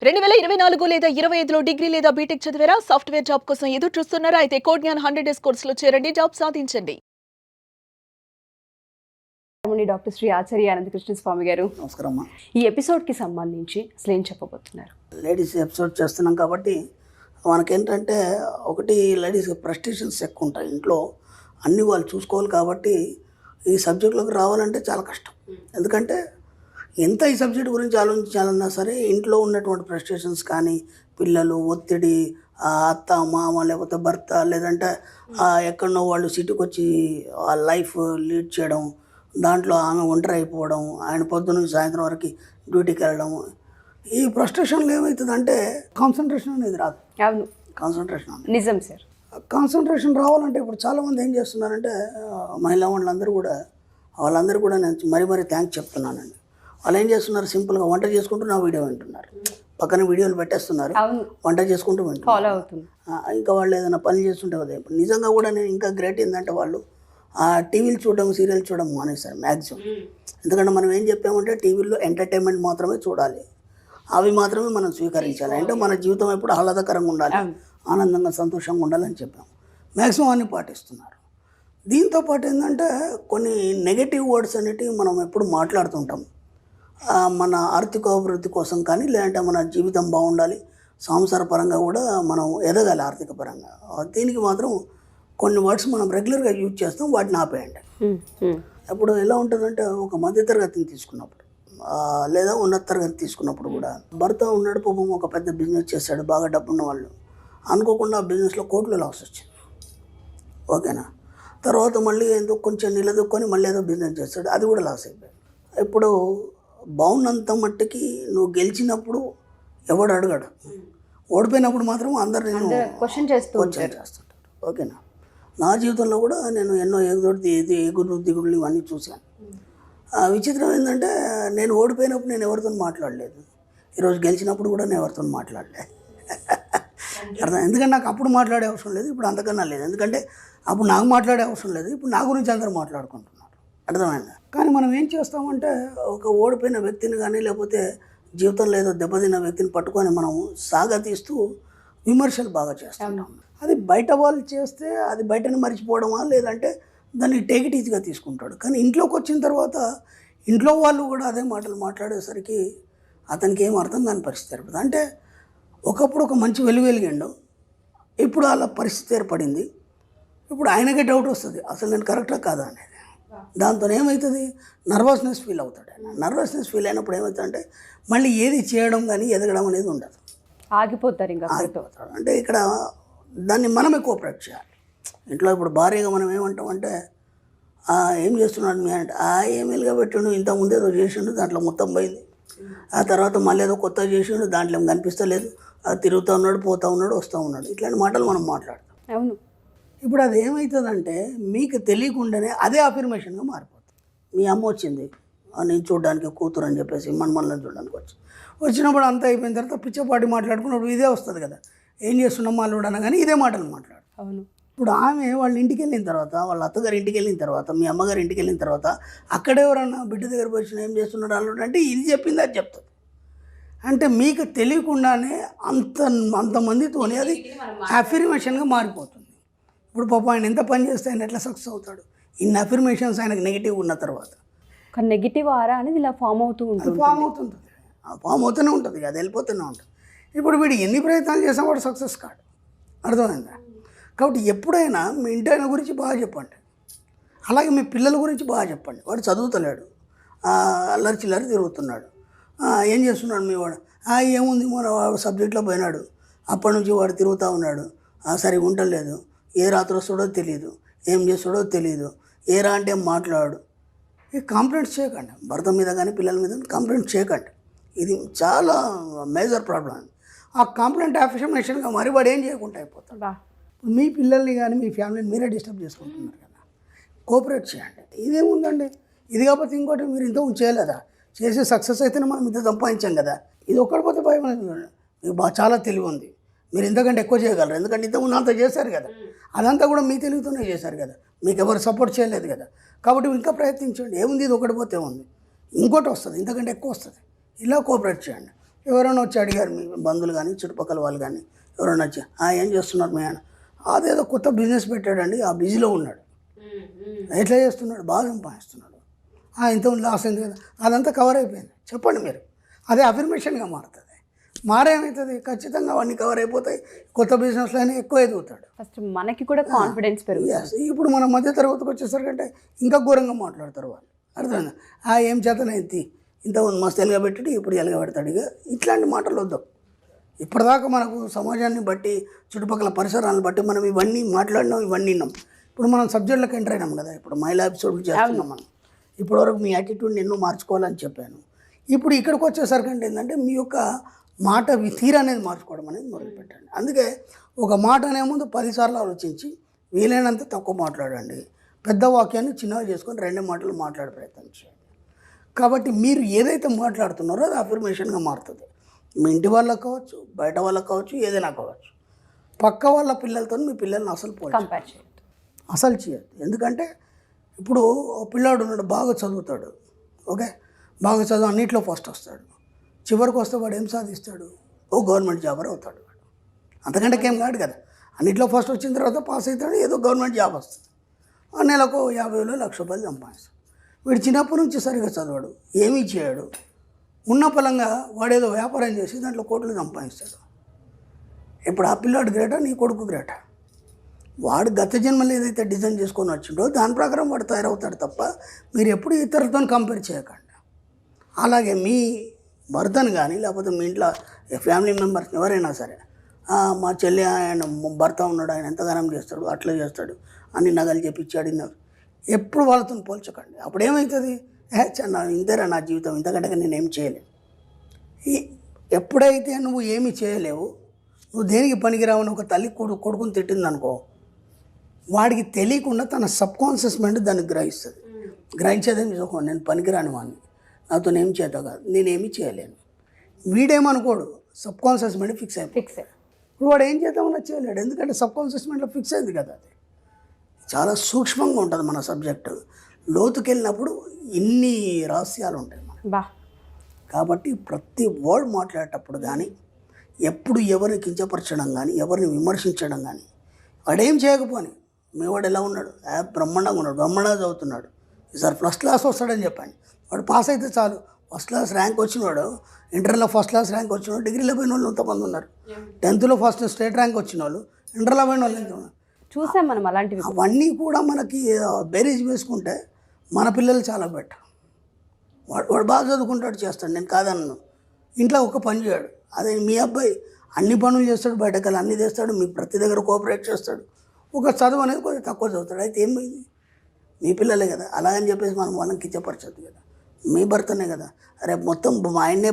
2024 లేదా 25లో డిగ్రీ లేదా బీటెక్ చదివారా? సాఫ్ట్‌వేర్ జాబ్ కోసం ఎదురు చూస్తున్నారా? అయితే కోడ్ జ్ఞాన్ 100 డేస్ కోర్సులో చేరండి. జాబ్ సాధించండి. డాక్టర్ శ్రీ ఆచార్య అనంతకృష్ణ స్వామి గారు, నమస్కారం అమ్మా. ఈ ఎపిసోడ్కి సంబంధించి అసలు ఏం చెప్పబోతున్నారు? లేడీస్ ఎపిసోడ్ చేస్తున్నాం కాబట్టి మనకేంటంటే ఒకటి లేడీస్ ప్రెస్టేషన్స్ ఎక్కువ ఉంటాయి ఇంట్లో, అన్నీ వాళ్ళు చూసుకోవాలి. కాబట్టి ఈ సబ్జెక్టులోకి రావాలంటే చాలా కష్టం. ఎందుకంటే ఎంత ఈ సబ్జెక్ట్ గురించి ఆలోచించాలన్నా సరే ఇంట్లో ఉన్నటువంటి ప్రెస్టేషన్స్ కానీ, పిల్లలు, ఒత్తిడి, అత్త మామ లేకపోతే భర్త, లేదంటే ఎక్కడనో వాళ్ళు సిటీకి వచ్చి ఆ లైఫ్ లీడ్ చేయడం, దాంట్లో ఆమె ఒంటరి అయిపోవడం, ఆయన పొద్దున్న సాయంత్రం వరకు డ్యూటీకి వెళ్ళడం, ఈ ఫ్రస్ట్రేషన్లో ఏమవుతుందంటే కాన్సన్ట్రేషన్ అనేది రాదు. అవును, కాన్సన్ట్రేషన్ నిజం సార్. కాన్సన్ట్రేషన్ రావాలంటే ఇప్పుడు చాలామంది ఏం చేస్తున్నారంటే మహిళా వాళ్ళందరూ కూడా నేను మరీ థ్యాంక్స్ చెప్తున్నానండి. వాళ్ళు ఏం చేస్తున్నారు, సింపుల్గా వంట చేసుకుంటూ నా వీడియో వింటున్నారు, పక్కన వీడియోలు పెట్టేస్తున్నారు, వంట చేసుకుంటూ వింటున్నారు. ఇంకా వాళ్ళు ఏదైనా పని చేస్తుంటే కదా. ఇప్పుడు నిజంగా కూడా నేను ఇంకా గ్రేట్ ఏంటంటే వాళ్ళు టీవీలు చూడడం, సీరియల్ చూడడం మానేశారు మ్యాక్సిమం. ఎందుకంటే మనం ఏం చెప్పామంటే టీవీల్లో ఎంటర్టైన్మెంట్ మాత్రమే చూడాలి, అవి మాత్రమే మనం స్వీకరించాలి. అంటే మన జీవితం ఎప్పుడు ఆహ్లాదకరంగా ఉండాలి, ఆనందంగా సంతోషంగా ఉండాలని చెప్పాము. మ్యాక్సిమం అన్ని పాటిస్తున్నారు. దీంతోపాటు ఏంటంటే కొన్ని నెగటివ్ వర్డ్స్ అనేటివి మనం ఎప్పుడు మాట్లాడుతుంటాం. మన ఆర్థిక అభివృద్ధి కోసం కానీ, లేదంటే మన జీవితం బాగుండాలి, సంసార పరంగా కూడా మనం ఎదగాలి ఆర్థిక పరంగా. దీనికి మాత్రం కొన్ని వర్డ్స్ మనం రెగ్యులర్గా యూజ్ చేస్తాం, వాటిని ఆపేయండి. ఇప్పుడు ఎలా ఉంటుందంటే ఒక మధ్యతరగతిని తీసుకున్నప్పుడు లేదా ఉన్నత తరగతి తీసుకున్నప్పుడు కూడా భర్త ఉన్నాడు, పాపం ఒక పెద్ద బిజినెస్ చేశాడు, బాగా డబ్బున్న వాళ్ళు, అనుకోకుండా ఆ బిజినెస్లో కోట్లు లాస్ వచ్చింది. ఓకేనా, తర్వాత మళ్ళీ ఎందుకు కొంచెం నిలదొక్కొని మళ్ళీ ఏదో బిజినెస్ చేస్తాడు, అది కూడా లాస్ అయిపోయింది. ఇప్పుడు బాగున్నంత మట్టుకి నువ్వు గెలిచినప్పుడు ఎవడు అడగడు, ఓడిపోయినప్పుడు మాత్రం అందరు నేను క్వశ్చన్ చేస్తుంటారు. ఓకేనా, నా జీవితంలో కూడా నేను ఎన్నో ఎగురు దిగుళ్ళు ఇవన్నీ చూశాను. విచిత్రం ఏంటంటే నేను ఓడిపోయినప్పుడు నేను ఎవరితో మాట్లాడలేదు, ఈరోజు గెలిచినప్పుడు కూడా నేను ఎవరితో మాట్లాడలేదు. అర్థం, ఎందుకంటే నాకు అప్పుడు మాట్లాడే అవసరం లేదు, ఇప్పుడు అంతకన్నా లేదు. ఎందుకంటే అప్పుడు నాకు మాట్లాడే అవసరం లేదు, ఇప్పుడు నా గురించి అందరూ మాట్లాడుకుంటున్నారు. అర్థమైందా? కానీ మనం ఏం చేస్తామంటే ఒక ఓడిపోయిన వ్యక్తిని కానీ, లేకపోతే జీవితంలో ఏదో దెబ్బతిన్న వ్యక్తిని పట్టుకొని మనం సాగతీస్తూ విమర్శలు బాగా చేస్తాం. అది బయట వాళ్ళు చేస్తే అది బయటని మర్చిపోవడమా, లేదంటే దాన్ని టేక్ ఇట్ ఈజీగా తీసుకుంటాడు. కానీ ఇంట్లోకి వచ్చిన తర్వాత ఇంట్లో వాళ్ళు కూడా అదే మాటలు మాట్లాడేసరికి అతనికి ఏం అర్థం కాని పరిస్థితి ఏర్పడుతుంది. అంటే ఒకప్పుడు ఒక మంచి వెలిగిండు, ఇప్పుడు అలా పరిస్థితి ఏర్పడింది. ఇప్పుడు ఆయనకే డౌట్ వస్తుంది, అసలు నేను కరెక్టా కాదా అనేది. దాంతో ఏమవుతుంది, నర్వస్నెస్ ఫీల్ అవుతాడు. ఆయన నర్వస్నెస్ ఫీల్ అయినప్పుడు ఏమవుతుందంటే మళ్ళీ ఏది చేయడం కానీ ఎదగడం అనేది ఉండదు, ఆగిపోతారు. ఇంకా ఆగిపోతాడు. అంటే ఇక్కడ దాన్ని మనమే కోఆపరేట్ చేయాలి. ఇంట్లో ఇప్పుడు భార్యగా మనం ఏమంటామంటే ఏం చేస్తున్నాడు మీ అంటే, ఏమేలుగా పెట్టిండు, ఇంతకుముందు ఏదో చేసిండు, దాంట్లో మొత్తం పోయింది, ఆ తర్వాత మళ్ళీ ఏదో కొత్తగా చేసిండు, దాంట్లో ఏం కనిపిస్తలేదు, అది తిరుగుతూ ఉన్నాడు, పోతూ ఉన్నాడు, వస్తూ ఉన్నాడు, ఇట్లాంటి మాటలు మనం మాట్లాడతాం. అవును. ఇప్పుడు అది ఏమవుతుందంటే మీకు తెలియకుండానే అదే అఫర్మేషన్గా మారిపోతుంది. మీ అమ్మ వచ్చింది, నేను చూడడానికి కూతురు అని చెప్పేసి మనల్ని చూడడానికి వచ్చినప్పుడు అంతా అయిపోయిన తర్వాత పిచ్చపాటి మాట్లాడుకున్నప్పుడు ఇదే వస్తుంది కదా, ఏం చేస్తున్నాం వాళ్ళు అనగానే ఇదే మాటలు మాట్లాడు. అవును. ఇప్పుడు ఆమె వాళ్ళ ఇంటికి వెళ్ళిన తర్వాత, వాళ్ళ అత్తగారి ఇంటికి వెళ్ళిన తర్వాత, మీ అమ్మగారి ఇంటికి వెళ్ళిన తర్వాత అక్కడెవరన్నా బిడ్డ దగ్గర వచ్చిన ఏం చేస్తున్నాడు అల్లుడు అంటే ఇది చెప్పింది అది చెప్తుంది. అంటే మీకు తెలియకుండానే అంతమందితోనే అది అఫర్మేషన్గా మారిపోతుంది. ఇప్పుడు పాప ఆయన ఎంత పని చేస్తే ఆయన ఎట్లా సక్సెస్ అవుతాడు, ఇన్ని అఫర్మేషన్స్ ఆయనకు నెగిటివ్ ఉన్న తర్వాత. నెగిటివ్ ఆరా అనేది ఇలా ఫామ్ అవుతూనే ఉంటుంది, అది వెళ్ళిపోతూనే ఉంటుంది. ఇప్పుడు వీడు ఎన్ని ప్రయత్నాలు చేసినా వాడు సక్సెస్ కాడు. అర్థమైందా? కాబట్టి ఎప్పుడైనా మీ ఇంటి ఆయన గురించి బాగా చెప్పండి, అలాగే మీ పిల్లల గురించి బాగా చెప్పండి. వాడు చదువుతలేడు, అల్లరి చిల్లరి తిరుగుతున్నాడు, ఏం చేస్తున్నాడు మీ వాడు, ఏముంది మన సబ్జెక్ట్లో పోయినాడు, అప్పటి నుంచి వాడు తిరుగుతూ ఉన్నాడు, సరిగా ఉండలేదు, ఏ రాత్రి వస్తాడో తెలియదు, ఏం చేస్తాడో తెలియదు, ఏరా అంటే మాట్లాడు. ఈ కంప్లైంట్స్ చేయకండి, భర్త మీద కానీ పిల్లల మీద కంప్లైంట్ చేయకండి. ఇది చాలా మేజర్ ప్రాబ్లం. ఆ కంప్లైంట్ అఫర్మేషన్గా మరి వాడు ఏం చేయకుండా అయిపోతాడు. మీ పిల్లల్ని కానీ మీ ఫ్యామిలీని మీరే డిస్టర్బ్ చేసుకుంటున్నారు కదా, కోఆపరేట్ చేయండి. ఇదేముందండి, ఇది కాకపోతే ఇంకోటి మీరు ఇంతకు చేయలేదా, చేసి సక్సెస్ అయితేనే మనం ఇంత సంపాదించాం కదా, ఇది ఒక్కడిపోతే భయం అనేది. మీకు చాలా తెలివి ఉంది, మీరు ఇంతకంటే ఎక్కువ చేయగలరు, ఎందుకంటే ఇంతకుముందు అంతా చేశారు కదా, అదంతా కూడా మీ తెలివితోనే చేశారు కదా, మీకు ఎవరు సపోర్ట్ చేయలేదు కదా. కాబట్టి ఇంకా ప్రయత్నించండి, ఏముంది ఇది ఒకటి పోతే ఉంది, ఇంకోటి వస్తుంది, ఇంతకంటే ఎక్కువ వస్తుంది, ఇలా కోఆపరేట్ చేయండి. ఎవరైనా వచ్చి అడిగారు మీ బంధువులు కానీ చుట్టుపక్కల వాళ్ళు కానీ ఎవరైనా వచ్చి ఏం చేస్తున్నారు మీ ఆయన, అదేదో కొత్త బిజినెస్ పెట్టాడండి, ఆ బిజీలో ఉన్నాడు. ఎట్లా చేస్తున్నాడు, బాగా సంపాదిస్తున్నాడు, ఇంత లాస్ అయింది కదా, అదంతా కవర్ అయిపోయింది. చెప్పండి మీరు, అదే అఫర్మేషన్గా మారుతుంది. మారేమవుతుంది, ఖచ్చితంగా అవన్నీ కవర్ అయిపోతాయి. కొత్త బిజినెస్లో అయినా ఎక్కువ ఎదుగుతాడు. ఫస్ట్ మనకి కూడా కాన్ఫిడెన్స్ పెరుగుతుంది. Yes. ఇప్పుడు మన మధ్య తరగతికి వచ్చేసరికంటే ఇంకా ఘోరంగా మాట్లాడతారు వాళ్ళు. అర్థమైంది, ఏం చేతనైంది, ఇంతకుముందు మస్తు ఎలగబెట్టి ఇప్పుడు ఎలగబెడతాడు. ఇక ఇట్లాంటి మాటలు వద్దాం. ఇప్పటిదాకా మనకు సమాజాన్ని బట్టి చుట్టుపక్కల పరిసరాలను బట్టి మనం ఇవన్నీ మాట్లాడినాం, ఇవన్నీ విన్నాం. ఇప్పుడు మనం సబ్జెక్టులకు ఎంటర్ అయినాం కదా. ఇప్పుడు మహిళా ఎపిసోడ్లు చేస్తున్నాం మనం. ఇప్పటివరకు మీ యాటిట్యూడ్ని ఎన్నో మార్చుకోవాలని చెప్పాను. ఇప్పుడు ఇక్కడికి వచ్చేసరికి ఏంటంటే మీ యొక్క మాట తీరు అనేది మార్చుకోవడం అనేది మొదలుపెట్టండి. అందుకే ఒక మాట అనే ముందు 10 సార్లు ఆలోచించి వీలైనంత తక్కువ మాట్లాడండి. పెద్ద వాక్యాన్ని చిన్నగా చేసుకొని 2 మాటలు మాట్లాడే ప్రయత్నం చేయండి. కాబట్టి మీరు ఏదైతే మాట్లాడుతున్నారో అది అఫర్మేషన్గా మారుతుంది. మీ ఇంటి వాళ్ళకు కావచ్చు, బయట వాళ్ళకు కావచ్చు, ఏదైనా కావచ్చు. పక్క వాళ్ళ పిల్లలతో మీ పిల్లల్ని అసలు కంపేర్ చేయొద్దు, అసలు చేయొద్దు. ఎందుకంటే ఇప్పుడు పిల్లాడు ఉన్నాడు, బాగా చదువుతాడు, ఓకే, బాగా చదువు అన్నింటిలో ఫస్ట్ వస్తాడు. చివరికి వస్తే వాడు ఏం సాధిస్తాడు, గవర్నమెంట్ జాబర్ అవుతాడు వాడు. అంతకంటే ఏం కాదు కదా. అన్నింటిలో ఫస్ట్ వచ్చిన తర్వాత పాస్ అవుతాడు, ఏదో గవర్నమెంట్ జాబ్ వస్తుంది. నెలకు 50,000 1,00,000 సంపాదిస్తాడు. వీడు చిన్నప్పటి నుంచి సరిగ్గా చదవాడు, ఏమీ చేయడు, ఉన్న పలంగా వాడేదో వ్యాపారం చేసి దాంట్లో కోట్లు సంపాదిస్తాడు. ఇప్పుడు ఆ పిల్లాడు గ్రేటా, నీ కొడుకు గ్రేటా? వాడు గత జన్మలో ఏదైతే డిజైన్ చేసుకొని వచ్చిండో దాని ప్రకారం వాడు తయారవుతాడు తప్ప మీరు ఎప్పుడు ఇతరులతో కంపేర్ చేయకండి. అలాగే మీ భర్తను కానీ లేకపోతే మీ ఇంట్లో ఫ్యామిలీ మెంబర్స్ ఎవరైనా సరే, మా చెల్లి ఆయన భర్త ఉన్నాడు, ఆయన ఎంతగానం చేస్తాడు, అట్లా చేస్తాడు, అన్ని నగలు చెప్పించాడు, ఎప్పుడు వాళ్ళతో పోల్చకండి. అప్పుడు ఏమవుతుంది, ఇంతేరా నా జీవితం, ఇంతకంటే నేనేం చేయలేను. ఎప్పుడైతే నువ్వు ఏమి చేయలేవు, నువ్వు దేనికి పనికిరావని ఒక తల్లి కొడుకుని తిట్టిందనుకో, వాడికి తెలియకుండా తన సబ్కాన్షియస్ మైండ్ దాన్ని గ్రహిస్తుంది. గ్రహించేదేమి చూసుకో, నేను పనికిరాని వాడిని, నాతో ఏం చేత కాదు, నేనేమి చేయలేను. వీడేమనుకోడు, సబ్కాన్షియస్ మైండ్ ఫిక్స్ అయిపోయి వాడు ఏం చేద్దామన్నా చేయలేడు. ఎందుకంటే సబ్కాన్షియస్ మైండ్లో ఫిక్స్ అయింది కదా. అది చాలా సూక్ష్మంగా ఉంటుంది మన సబ్జెక్టు. లోతుకెళ్ళినప్పుడు ఇన్ని రహస్యాలు ఉంటాయి మనకి. కాబట్టి ప్రతి వర్డ్ మాట్లాడేటప్పుడు కానీ, ఎప్పుడు ఎవరిని కించపరచడం కానీ, ఎవరిని విమర్శించడం కానీ, వాడేం చేయకపోని మీ వాడు ఎలా ఉన్నాడు, బ్రహ్మాండంగా ఉన్నాడు, బ్రహ్మాండంగా చదువుతున్నాడు, ఈసారి ఫస్ట్ క్లాస్ వస్తాడని చెప్పండి. వాడు పాస్ అయితే చాలు. ఫస్ట్ క్లాస్ ర్యాంక్ వచ్చినవాడు, ఇంటర్లో ఫస్ట్ క్లాస్ ర్యాంక్ వచ్చినవాడు, డిగ్రీలో పోయిన వాళ్ళు ఎంతమంది ఉన్నారు, 10th ఫస్ట్ స్టేట్ ర్యాంక్ వచ్చిన వాళ్ళు, ఇంటర్లో పోయిన వాళ్ళు ఎంత ఉన్నారు, చూసాం మనం అలాంటివి. అవన్నీ కూడా మనకి బేరీజ్ వేసుకుంటే మన పిల్లలు చాలా బెటర్. వాడు బాగా చదువుకుంటాడు, చేస్తాడు, నేను కాదన్ను. ఇంట్లో ఒక పని చేయడు. అదే మీ అబ్బాయి అన్ని పనులు చేస్తాడు, బయటకెళ్ళి అన్నీ చేస్తాడు, మీకు ప్రతి దగ్గర కోఆపరేట్ చేస్తాడు. ఒక చదువు అనేది కొంచెం తక్కువ చదువుతాడు. అయితే ఏమైంది, మీ పిల్లలే కదా. అలాగని చెప్పేసి మనం వాళ్ళని కించపరచద్దు కదా. మీ భర్తనే కదా, రేపు మొత్తం మా ఆయన్నే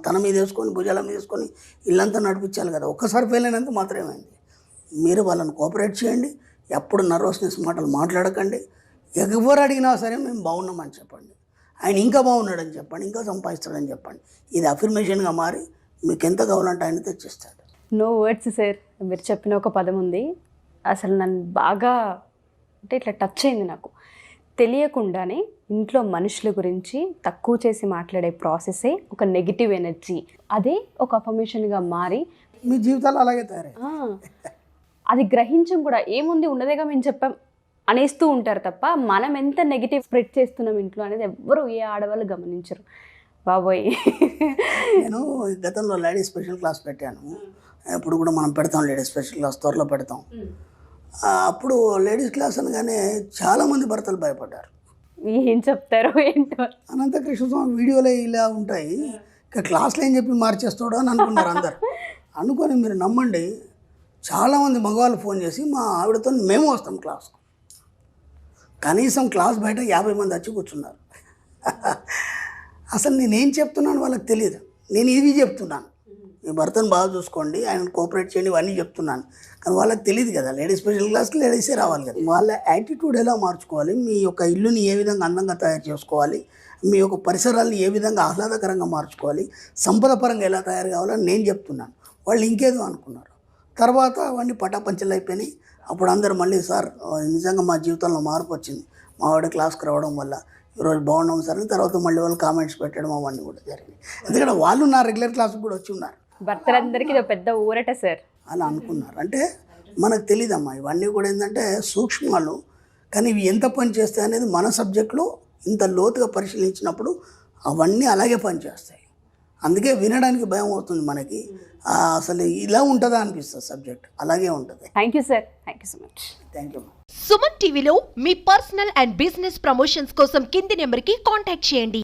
తన మీద వేసుకొని భుజాల మీద వేసుకొని ఇల్లంతా నడిపించాలి కదా. ఒక్కసారి ఫెయిల్ అయినంత మాత్రమేమైంది. మీరు వాళ్ళని కోఆపరేట్ చేయండి. ఎప్పుడు నర్వస్నెస్ మాటలు మాట్లాడకండి. ఎవరు అడిగినా సరే మేము బాగున్నామని చెప్పండి, ఆయన ఇంకా బాగున్నాడని చెప్పండి, ఇంకా సంపాదిస్తాడని చెప్పండి. ఇది అఫర్మేషన్గా మారి మీకు ఎంత కావాలంటే ఆయన తెచ్చిస్తాడు. No words sir. మీరు చెప్పిన ఒక పదం ఉంది, అసలు నన్ను బాగా అంటే ఇట్లా టచ్ అయింది. నాకు తెలియకుండానే ఇంట్లో మనుషుల గురించి తక్కువ చేసి మాట్లాడే ప్రాసెసే ఒక నెగిటివ్ ఎనర్జీ. అదే ఒక అఫర్మేషన్గా మారి మీ జీవితాలు అలాగే తయారై అది గ్రహించం కూడా ఏముంది ఉన్నదేగా మేము చెప్పాం అనేస్తూ ఉంటారు తప్ప మనం ఎంత నెగిటివ్ స్ప్రెడ్ చేస్తున్నాం ఇంట్లో అనేది ఎవ్వరు ఏ ఆడవాళ్ళు గమనించరు. బాబోయ్, నేను గతంలో లేడీస్ స్పెషల్ క్లాస్ పెట్టాను. ఇప్పుడు కూడా మనం పెడతాం, లేడీస్ స్పెషల్ క్లాస్ త్వరలో పెడతాం. అప్పుడు లేడీస్ క్లాస్ అనగానే చాలామంది భర్తలు భయపడ్డారు. ఏం చెప్తారో ఏంటో. అనంతకృష్ణ స్వామి వీడియోలో ఇలా ఉంటాయి, ఇక క్లాస్లో ఏం చెప్పి మార్చేస్తాడో అని అనుకున్నారు అందరు. అనుకొని మీరు నమ్మండి, చాలామంది మగవాళ్ళు ఫోన్ చేసి మా ఆవిడతో మేము వస్తాం క్లాస్కు. కనీసం క్లాస్ బయట 50 మంది వచ్చి కూర్చున్నారు. అసలు నేనేం చెప్తున్నాను వాళ్ళకి తెలియదు. నేను ఇవి చెప్తున్నాను, మీ భర్తను బాగా చూసుకోండి, ఆయన కోఆపరేట్ చేయండి, ఇవన్నీ చెప్తున్నాను. కానీ వాళ్ళకి తెలియదు కదా, లేడీస్ స్పెషల్ క్లాస్కి లేడీసే రావాలి కదా. వాళ్ళ యాటిట్యూడ్ ఎలా మార్చుకోవాలి, మీ యొక్క ఇల్లుని ఏ విధంగా అందంగా తయారు చేసుకోవాలి, మీ యొక్క పరిసరాలను ఏ విధంగా ఆహ్లాదకరంగా మార్చుకోవాలి, సంపద పరంగా ఎలా తయారు కావాలని నేను చెప్తున్నాను. వాళ్ళు ఇంకేదో అనుకున్నారు. తర్వాత అవన్నీ పటాపంచలు అయిపోయినాయి. అప్పుడు అందరూ మళ్ళీ సార్ నిజంగా మా జీవితంలో మార్పు వచ్చింది, మా వాడి క్లాస్కి రావడం వల్ల ఈరోజు బాగున్నాం సార్ అని తర్వాత మళ్ళీ వాళ్ళు కామెంట్స్ పెట్టడం అవన్నీ కూడా జరిగినాయి. ఎందుకంటే వాళ్ళు నా రెగ్యులర్ క్లాస్కి కూడా వచ్చి ఉన్నారు, భర్తలందరికీ ఇది ఒక పెద్ద ఊరట సార్. అలా అనుకున్నారు. అంటే మనకు తెలియదమ్మా ఇవన్నీ కూడా ఏంటంటే సూక్ష్మాలు, కానీ ఇవి ఎంత పని చేస్తాయి అనేది మన సబ్జెక్ట్లో ఇంత లోతుగా పరిశీలించినప్పుడు అవన్నీ అలాగే పనిచేస్తాయి. అందుకే వినడానికి భయం అవుతుంది మనకి, అసలు ఇలా ఉంటుందా అనిపిస్తుంది సబ్జెక్ట్, అలాగే ఉంటుంది. Thank you sir, thank you so much. Thank you. Suman టీవీలో మీ పర్సనల్ అండ్ బిజినెస్ ప్రమోషన్స్ కోసం కింది నెంబర్కి కాంటాక్ట్ చేయండి.